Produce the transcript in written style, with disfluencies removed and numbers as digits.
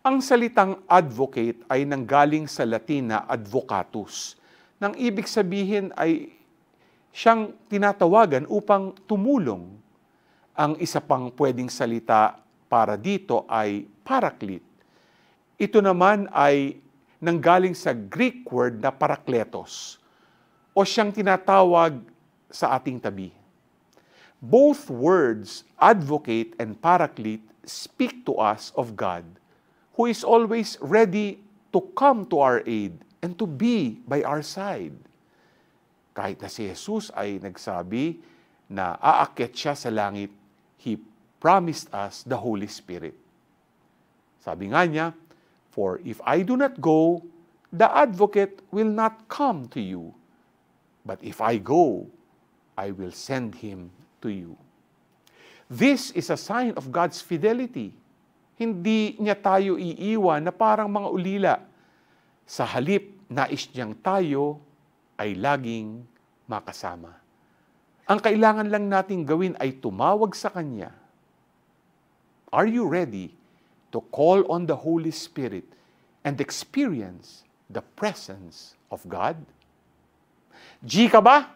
Ang salitang advocate ay nanggaling sa Latin na advocatus, nang ibig sabihin ay siyang tinatawagan upang tumulong. Ang isa pang pwedeng salita para dito ay paraclete. Ito naman ay nanggaling sa Greek word na parakletos o siyang tinatawag sa ating tabi. Both words, advocate and paraclete, speak to us of God, who is always ready to come to our aid and to be by our side. Kahit na si Jesus ay nagsabi na aakyat siya sa langit, He promised us the Holy Spirit. Sabi nga niya, "For if I do not go, the advocate will not come to you. But if I go, I will send him to you." This is a sign of God's fidelity. Hindi niya tayo iiwan na parang mga ulila. Sa halip, nais niyang tayo ay laging makasama. Ang kailangan lang nating gawin ay tumawag sa Kanya. Are you ready to call on the Holy Spirit and experience the presence of God? G ka ba?